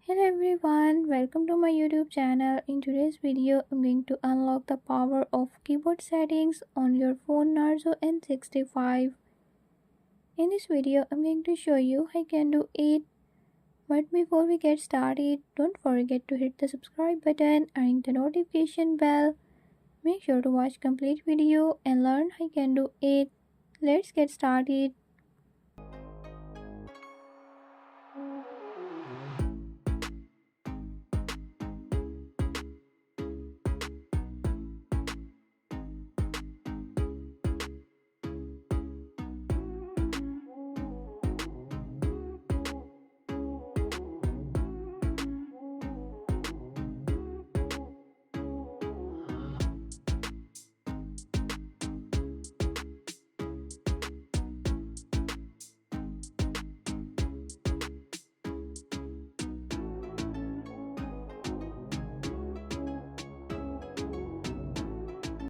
Hello everyone, welcome to my YouTube channel. In today's video, I'm going to unlock the power of keyboard settings on your phone Narzo N65. In this video, I'm going to show you how you can do it. But before we get started, don't forget to hit the subscribe button and ring the notification bell. Make sure to watch complete video and learn how you can do it. Let's get started.